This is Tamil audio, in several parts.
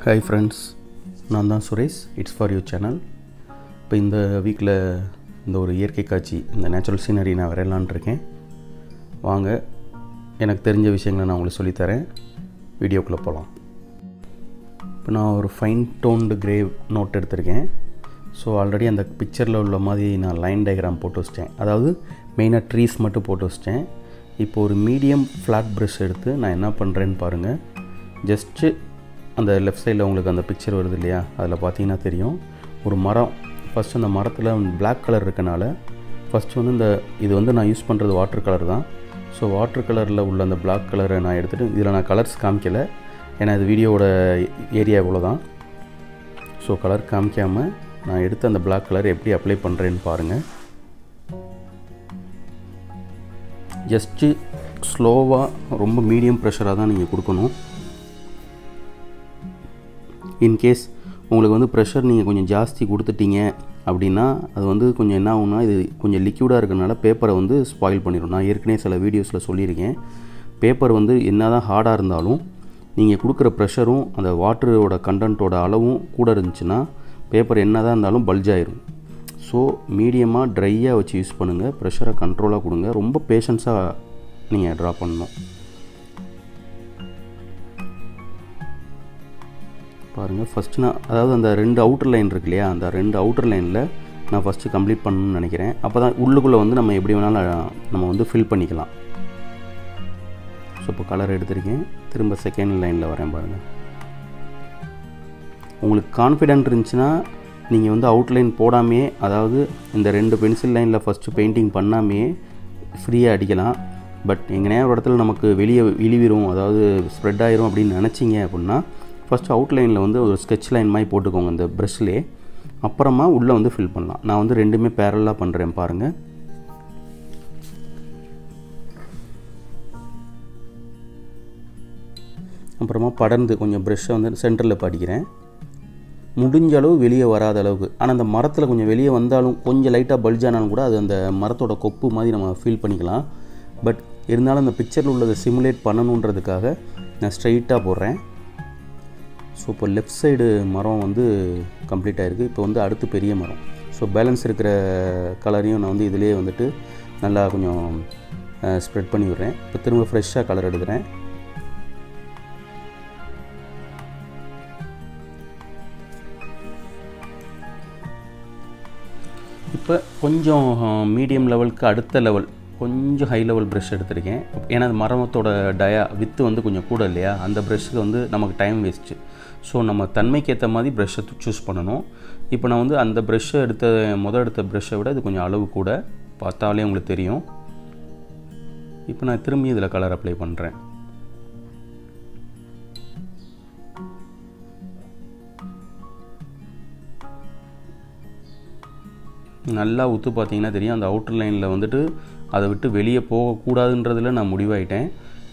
Hi friends, நான் தான் Suresh. It's for you channel. இப்போ இந்த வீக்கில் இந்த ஒரு இயற்கை காட்சி, இந்த நேச்சுரல் சீனரி நான் வரையலான் இருக்கேன். வாங்க, எனக்கு தெரிஞ்ச விஷயங்களை நான் உங்களுக்கு சொல்லித்தரேன். வீடியோக்குள்ளே போகலாம். இப்போ நான் ஒரு ஃபைன் டோன்டு கிரே நோட் எடுத்திருக்கேன். ஸோ ஆல்ரெடி அந்த பிக்சரில் உள்ள மாதிரி நான் லைன் டயக்ராம் போட்டு வச்சிட்டேன். அதாவது மெயினாக ட்ரீஸ் மட்டும் போட்டு வச்சிட்டேன். இப்போ ஒரு மீடியம் ஃப்ளாட் ப்ரஷ் எடுத்து நான் என்ன பண்ணுறேன்னு பாருங்கள். ஜஸ்ட்டு அந்த லெஃப்ட் சைடில் உங்களுக்கு அந்த பிக்சர் வருது இல்லையா, அதில் பார்த்தீங்கன்னா தெரியும் ஒரு மரம். ஃபஸ்ட்டு அந்த மரத்தில் பிளாக் கலர் இருக்கனால ஃபஸ்ட்டு வந்து இது வந்து நான் யூஸ் பண்ணுறது வாட்டர் கலர் தான். ஸோ வாட்டர் கலரில் உள்ள அந்த பிளாக் கலரை நான் எடுத்துகிட்டு, இதில் நான் கலர்ஸ் காமிக்கலை, ஏன்னா இது வீடியோவோட ஏரியா இவ்வளோ தான். ஸோ கலர் காமிக்காமல் நான் எடுத்து அந்த பிளாக் கலர் எப்படி அப்ளை பண்ணுறேன்னு பாருங்கள். ஜஸ்ட்டு ஸ்லோவாக, ரொம்ப மீடியம் ப்ரெஷராக தான் நீங்கள் கொடுக்கணும். இன்கேஸ் உங்களுக்கு வந்து ப்ரெஷர் நீங்கள் கொஞ்சம் ஜாஸ்தி கொடுத்துட்டீங்க அப்படின்னா அது வந்து கொஞ்சம் என்ன ஆகும்னா, இது கொஞ்சம் லிக்யூடாக இருக்கிறனால பேப்பரை வந்து ஸ்பாயில் பண்ணிடும். நான் ஏற்கனவே சில வீடியோஸில் சொல்லியிருக்கேன், பேப்பர் வந்து என்ன தான் ஹார்டாக இருந்தாலும் நீங்கள் கொடுக்குற ப்ரெஷரும் அந்த வாட்டரோட கண்டென்ட்டோட அளவும் கூட இருந்துச்சுன்னா பேப்பர் என்ன தான் இருந்தாலும் பல்ஜ் ஆயிரும். ஸோ மீடியமாக ட்ரையாக வச்சு யூஸ் பண்ணுங்கள். ப்ரெஷரை கண்ட்ரோலாக கொடுங்க. ரொம்ப பேஷன்ஸாக நீங்கள் ட்ரா பண்ணணும். பாருங்கள், ஃபஸ்ட்டு நான் அதாவது அந்த 2 அவுட்டர் லைன் இருக்கு இல்லையா, அந்த 2 அவுட்டர் லைனில் நான் ஃபஸ்ட்டு கம்ப்ளீட் பண்ணணும்னு நினைக்கிறேன். அப்போ தான் உள்ளுக்குள்ளே வந்து நம்ம எப்படி வேணாலும் நம்ம வந்து ஃபில் பண்ணிக்கலாம். ஸோ இப்போ கலர் எடுத்திருக்கேன். திரும்ப செகண்ட் லைனில் வரேன் பாருங்கள். உங்களுக்கு கான்ஃபிடென்ட் இருந்துச்சுன்னா நீங்கள் வந்து அவுட்லைன் போடாமையே, அதாவது இந்த 2 பென்சில் லைனில் ஃபஸ்ட்டு பெயிண்டிங் பண்ணாமையே ஃப்ரீயாக அடிக்கலாம். பட் எங்கேனா ஒரு இடத்துல நமக்கு வெளியே இழிவிரும், அதாவது ஸ்ப்ரெட் ஆயிரும் அப்படின்னு நினச்சிங்க அப்படின்னா ஃபஸ்ட்டு அவுட்லைனில் வந்து ஒரு ஸ்கெட்ச் லைன் மாதிரி போட்டுக்கோங்க இந்த ப்ரஷ்லேயே. அப்புறமா உள்ளே வந்து ஃபில் பண்ணலாம். நான் வந்து ரெண்டுமே பேரலாக பண்ணுறேன் பாருங்கள். அப்புறமா படர்ந்து கொஞ்சம் ப்ரஷ்ஷை வந்து சென்டரில் படிக்கிறேன். முடிஞ்ச அளவு வெளியே வராத அளவுக்கு. ஆனால் அந்த மரத்தில் கொஞ்சம் வெளியே வந்தாலும் கொஞ்சம் லைட்டாக பல்ஜ் ஆனாலும் கூட அது அந்த மரத்தோட கொப்பு மாதிரி நம்ம ஃபீல் பண்ணிக்கலாம். பட் இருந்தாலும் அந்த பிக்சரில் உள்ளதை சிமுலேட் பண்ணணுன்றதுக்காக நான் ஸ்ட்ரைட்டாக போடுறேன். ஸோ இப்போ லெஃப்ட் சைடு மரம் வந்து கம்ப்ளீட் ஆகிருக்கு. இப்போ வந்து அடுத்து பெரிய மரம். ஸோ பேலன்ஸ் இருக்கிற கலரையும் நான் வந்து இதிலே வந்துட்டு நல்லா கொஞ்சம் ஸ்ப்ரெட் பண்ணி விடுறேன். இப்போ திரும்ப ஃப்ரெஷ்ஷாக கலர் எடுக்கிறேன். இப்போ கொஞ்சம் மீடியம் லெவலுக்கு அடுத்த லெவல் கொஞ்சம் ஹை லெவல் ப்ரஷ் எடுத்திருக்கேன். ஏன்னா அந்த மரத்தோட வித்து வந்து கொஞ்சம் கூட இல்லையா, அந்த ப்ரஷ்ஷுக்கு வந்து நமக்கு டைம் வேஸ்ட்டு. ஸோ நம்ம தன்மைக்கு ஏற்ற மாதிரி ப்ரஷ்ஷை சூஸ் பண்ணணும். இப்போ நான் வந்து அந்த ப்ரஷ்ஷை எடுத்த ப்ரஷ்ஷை விட இது கொஞ்சம் அளவு கூட, பார்த்தாலே உங்களுக்கு தெரியும். இப்போ நான் திரும்பி இதில் கலர் அப்ளை பண்ணுறேன். நல்லா உத்து பார்த்தீங்கன்னா தெரியும், அந்த அவுட்டர் லைனில் வந்துட்டு அதை விட்டு வெளியே போகக்கூடாதுன்றதில் நான் முடிவாயிட்டேன்.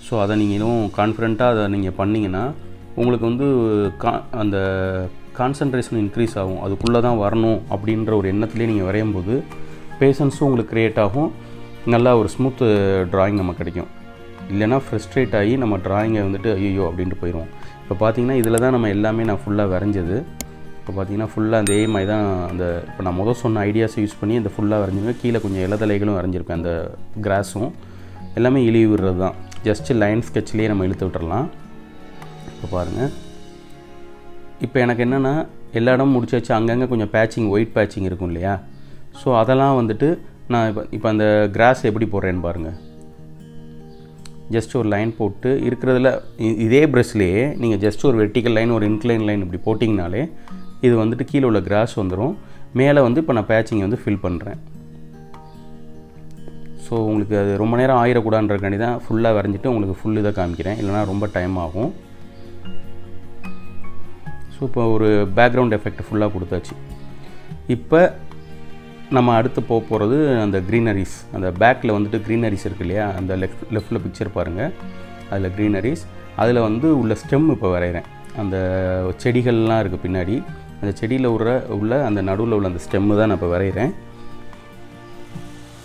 ஸோ அதை நீங்களும் கான்ஃபிடெண்ட்டாக அதை நீங்கள் பண்ணிங்கன்னா உங்களுக்கு வந்து அந்த கான்சன்ட்ரேஷன் இன்க்ரீஸ் ஆகும். அதுக்குள்ளே தான் வரணும் அப்படின்ற ஒரு எண்ணத்துலேயே நீங்கள் வரையும் போது பேஷன்ஸும் உங்களுக்கு க்ரியேட் ஆகும். நல்லா ஒரு ஸ்மூத் ட்ராயிங் நமக்கு கிடைக்கும். இல்லைனா ஃப்ரஸ்ட்ரேட் ஆகி நம்ம ட்ராயிங்கை வந்துட்டு ஐயோ அப்படின்ட்டு போயிடுவோம். இப்போ பார்த்தீங்கன்னா இதில் தான் நம்ம எல்லாமே நான் ஃபுல்லாக வரைஞ்சது. இப்போ பார்த்தீங்கன்னா ஃபுல்லாக அந்த மாதிரி தான் அந்த இப்போ நான் சொன்ன ஐடியாஸை யூஸ் பண்ணி இந்த ஃபுல்லாக வரைஞ்சிருக்கேன். கீழே கொஞ்சம் இலதலைகளும் வரைஞ்சிருப்பேன். அந்த கிராஸும் எல்லாமே இழுவி விடுறது தான். ஜஸ்ட்டு லைன் ஸ்கெட்ச்லேயே நம்ம இழுத்து விட்டுறலாம். இப்போ பாருங்கள், இப்போ எனக்கு என்னென்னா எல்லா இடமும் முடிச்சு வச்சு அங்கங்கே கொஞ்சம் பேட்சிங், ஒயிட் பேட்சிங் இருக்கும் இல்லையா. ஸோ அதெல்லாம் வந்துட்டு நான் இப்போ அந்த கிராஸ் எப்படி போடுறேன்னு பாருங்கள். ஜஸ்ட் ஒரு லைன் போட்டு இருக்கிறதுல இதே ப்ரஷ்லேயே நீங்கள் ஜஸ்ட் ஒரு வெர்டிக்கல் லைன், ஒரு இன்க்ளைன் லைன் இப்படி போட்டிங்கனாலே இது வந்துட்டு கீழே உள்ள கிராஸ் வந்துடும். மேலே வந்து இப்போ நான் பேட்சிங்கை வந்து ஃபில் பண்ணுறேன். ஸோ உங்களுக்கு அது ரொம்ப நேரம் ஆயிடக்கூடாதுன்றக்காண்டி தான் ஃபுல்லாக வரைஞ்சிட்டு உங்களுக்கு ஃபுல் இதை காமிக்கிறேன், இல்லைனா ரொம்ப டைம் ஆகும். ஸோ இப்போ ஒரு பேக்ரவுண்ட் எஃபெக்ட் ஃபுல்லாக கொடுத்தாச்சு. இப்போ நம்ம அடுத்து போகிறது அந்த க்ரீனரிஸ். அந்த பேக்கில் வந்துட்டு க்ரீனரிஸ் இருக்குது இல்லையா, அந்த லெஃப்டில் பிக்சர் பாருங்கள், அதில் க்ரீனரிஸ். அதில் வந்து உள்ள ஸ்டெம் இப்போ வரைகிறேன். அந்த செடிகள்லாம் இருக்குது பின்னாடி, அந்த செடியில் உள்ள அந்த நடுவில் உள்ள அந்த ஸ்டெம்மு தான் நான் இப்போ வரைகிறேன்,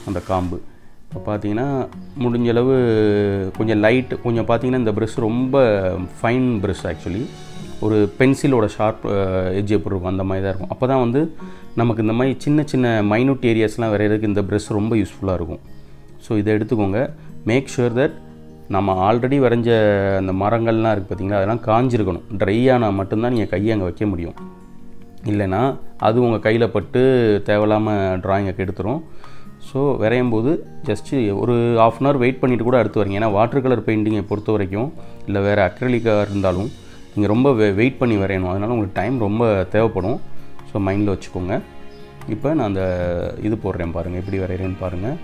அந்த காம்பு. இப்போ பார்த்தீங்கன்னா முடிஞ்சளவு கொஞ்சம் லைட், கொஞ்சம் பார்த்தீங்கன்னா இந்த ப்ரஷ் ரொம்ப ஃபைன் ப்ரஷ், ஆக்சுவலி ஒரு பென்சிலோட ஷார்ப் எட்ஜ் எப்படி இருக்கும் அந்த மாதிரி தான் இருக்கும். அப்போ தான் வந்து நமக்கு இந்த மாதிரி சின்ன சின்ன மைனூட் ஏரியாஸ்லாம் வரைகிறதுக்கு இந்த ப்ரஷ் ரொம்ப யூஸ்ஃபுல்லாக இருக்கும். ஸோ இதை எடுத்துக்கோங்க. மேக் ஷுர் தட் நம்ம ஆல்ரெடி வரைஞ்ச அந்த மரங்கள்லாம் இருக்குது பார்த்திங்களா, அதெல்லாம் காஞ்சிருக்கணும். ட்ரை ஆனால் மட்டும்தான் நீங்கள் கையை அங்கே வைக்க முடியும். இல்லைன்னா அது உங்கள் கையில் பட்டு தேவையில்லாமல் ட்ராயிங்கை கெடுத்துரும். ஸோ வரையும் போது ஜஸ்ட்டு ஒரு ½ அன் ஹவர் வெயிட் பண்ணிவிட்டு கூட அடுத்து வரீங்க. ஏன்னா வாட்டர் கலர் பெயிண்டிங்கை பொறுத்த வரைக்கும் இல்லை வேறு அக்ரிலிக்காக இருந்தாலும் நீங்கள் ரொம்ப வெயிட் பண்ணி வரையணும். அதனால் உங்களுக்கு டைம் ரொம்ப தேவைப்படும். ஸோ மைண்டில் வச்சுக்கோங்க. இப்போ நான் அந்த இது போடுறேன் பாருங்கள், எப்படி வரைகிறேன்னு பாருங்கள்.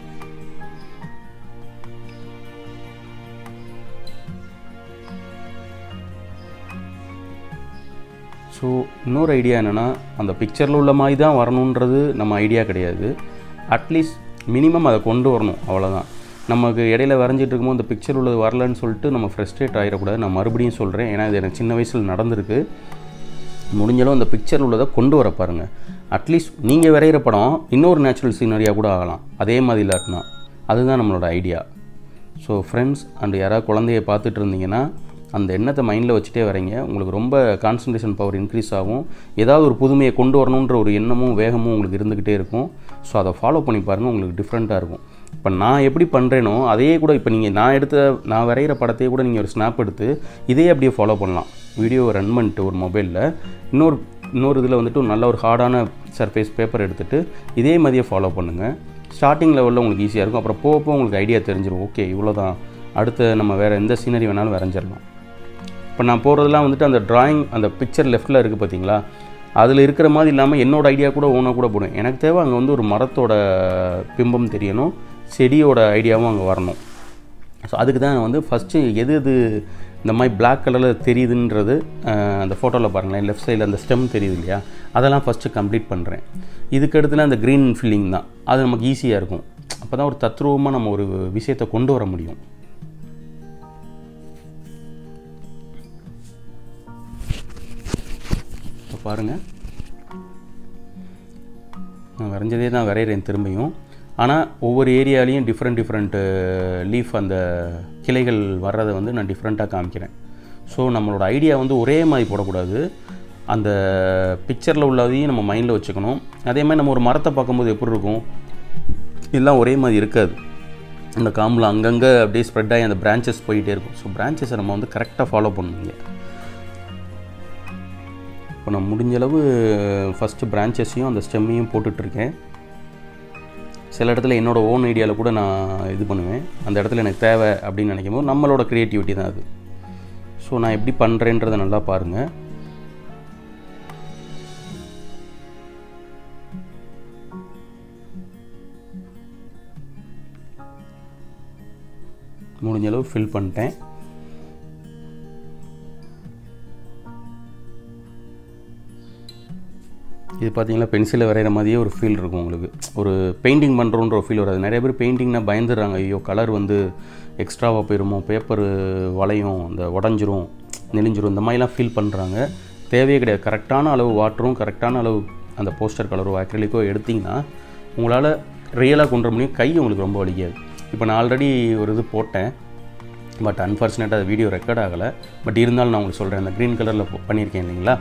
ஸோ இன்னொரு ஐடியா என்னென்னா, அந்த பிக்சரில் உள்ள மாதிரி தான் வரணுன்றது நம்ம ஐடியா கிடையாது. அட்லீஸ்ட் மினிமம் அதை கொண்டு வரணும், அவ்வளோதான். நமக்கு இடையில வரைஞ்சிட்டு இருக்கும்போது அந்த பிக்சர் உள்ளது வரலன்னு சொல்லிட்டு நம்ம ஃப்ரஸ்ட்ரேட் ஆகிடக்கூடாது. நான் மறுபடியும் சொல்கிறேன், ஏன்னா இது எனக்கு சின்ன வயசில் நடந்திருக்கு. முடிஞ்சாலும் அந்த பிக்சர் உள்ளதை கொண்டு வர பாருங்கள். அட்லீஸ்ட் நீங்கள் வரைகிற படம் இன்னொரு நேச்சுரல் சீனரியாக கூட ஆகலாம், அதே மாதிரி இல்லாட்டினா. அதுதான் நம்மளோட ஐடியா. ஸோ ஃப்ரெண்ட்ஸ் அண்ட் யாராவது குழந்தைய பார்த்துட்டு இருந்தீங்கன்னா அந்த எண்ணத்தை மைண்டில் வச்சுட்டே வரீங்க. உங்களுக்கு ரொம்ப கான்சன்ட்ரேஷன் பவர் இன்க்ரீஸ் ஆகும். ஏதாவது ஒரு புதுமையை கொண்டு வரணுன்ற ஒரு எண்ணமும் வேகமும் உங்களுக்கு இருந்துக்கிட்டே இருக்கும். ஸோ அதை ஃபாலோ பண்ணி பாருங்கள், உங்களுக்கு டிஃப்ரெண்ட்டாக இருக்கும். இப்போ நான் எப்படி பண்ணுறேனோ அதே கூட இப்போ நீங்கள் நான் வரைகிற படத்தையே கூட நீங்கள் ஒரு ஸ்னாப் எடுத்து இதே அப்படியே ஃபாலோ பண்ணலாம். வீடியோ ரன் பண்ணிட்டு ஒரு மொபைலில் இன்னொரு இதில் வந்துட்டு ஒரு நல்ல ஒரு ஹார்டான சர்ஃபேஸ் பேப்பர் எடுத்துகிட்டு இதே மாதிரியே ஃபாலோ பண்ணுங்கள். ஸ்டார்டிங் லெவலில் உங்களுக்கு ஈஸியாக இருக்கும். அப்புறம் போக உங்களுக்கு ஐடியா தெரிஞ்சிடும். ஓகே இவ்வளோ தான், அடுத்து நம்ம வேறு எந்த சீனரி வேணாலும் வரைஞ்சிடலாம். இப்போ நான் போடுறதுலாம் வந்துட்டு அந்த ட்ராயிங் அந்த பிக்சர் லெஃப்ட்டில் இருக்குது பார்த்தீங்களா, அதில் இருக்கிற மாதிரி இல்லாமல் என்னோடய ஐடியா கூட ஓனாக கூட போடுவேன். எனக்கு தேவை அங்கே வந்து ஒரு மரத்தோட பிம்பம் தெரியணும், செடியோட ஐடியாவும் அங்கே வரணும். ஸோ அதுக்கு தான் வந்து ஃபஸ்ட்டு எது இந்த மாதிரி பிளாக் கலரில் தெரியுதுன்றது அந்த ஃபோட்டோவில் பாருங்களேன், லெஃப்ட் சைடில் அந்த ஸ்டெம் தெரியுது இல்லையா, அதெல்லாம் ஃபஸ்ட்டு கம்ப்ளீட் பண்ணுறேன். இதுக்கடுத்துல அந்த க்ரீன் ஃபில்லிங் தான், அது நமக்கு ஈஸியாக இருக்கும். அப்போ தான் ஒரு தத்ரூபமாக நம்ம ஒரு விஷயத்தை கொண்டு வர முடியும். பாருங்கள், நான் வரைஞ்சதே தான் வரைகிறேன் திரும்பியும். ஆனால் ஒவ்வொரு ஏரியாலையும் டிஃப்ரெண்ட் லீஃப் அந்த கிளைகள் வர்றதை வந்து நான் டிஃப்ரெண்ட்டாக காமிக்கிறேன். ஸோ நம்மளோட ஐடியா வந்து ஒரே மாதிரி போடக்கூடாது. அந்த பிக்சரில் உள்ளதையும் நம்ம மைண்டில் வச்சுக்கணும். அதே மாதிரி நம்ம ஒரு மரத்தை பார்க்கும்போது எப்படி இருக்கும், எல்லாம் ஒரே மாதிரி இருக்காது. அந்த காம்பில் அங்கங்கே அப்படியே ஸ்ப்ரெட் ஆகி அந்த பிரான்ச்சஸ் போயிட்டே இருக்கும். ஸோ பிரான்ச்சஸை நம்ம வந்து கரெக்டாக ஃபாலோ பண்ணுவீங்க. இப்போ நான் முடிஞ்சளவு ஃபஸ்ட்டு பிரான்ச்சஸையும் அந்த ஸ்டெம்மையும் போட்டுட்ருக்கேன். சில இடத்துல என்னோடய ஓன் ஐடியாவில் கூட நான் இது பண்ணுவேன். அந்த இடத்துல எனக்கு தேவை அப்படின்னு நினைக்கும் போது நம்மளோட க்ரியேட்டிவிட்டி தான் அது. ஸோ நான் எப்படி பண்ணுறேன்றதை நல்லா பாருங்கள். முடிஞ்சளவு ஃபில் பண்ணிட்டேன். இது பார்த்தீங்கன்னா பென்சிலில் வரைகிற மாதிரியே ஒரு ஃபீல் இருக்கும் உங்களுக்கு. ஒரு பெயிண்டிங் பண்ணுறோன்ற ஒரு ஃபீல் வராது. நிறைய பேர் பெயிண்டிங்னா பயந்துடுறாங்க, ஐயோ கலர் வந்து எக்ஸ்ட்ராவாக போயிடுமோ, பேப்பர் வளையும், இந்த உடஞ்சிரும், நெளிஞ்சிரும், இந்த மாதிரிலாம் ஃபீல் பண்ணுறாங்க. தேவையே கிடையாது. கரெக்டான அளவு வாட்டரும் கரெக்டான அளவு அந்த போஸ்டர் கலரோ அக்ரிலிக்கோ எடுத்திங்கன்னா உங்களால் ரியலாக கொண்டு வர முடியும். கை உங்களுக்கு ரொம்ப வலிக்காது. இப்போ நான் ஆல்ரெடி ஒரு இது போட்டேன், பட் அன்ஃபார்ச்சுனேட்டாக அது வீடியோ ரெக்கார்ட் ஆகலை. பட் இருந்தாலும் நான் உங்களுக்கு சொல்கிறேன், அந்த க்ரீன் கலரில் பண்ணியிருக்கேன் இல்லைங்களா,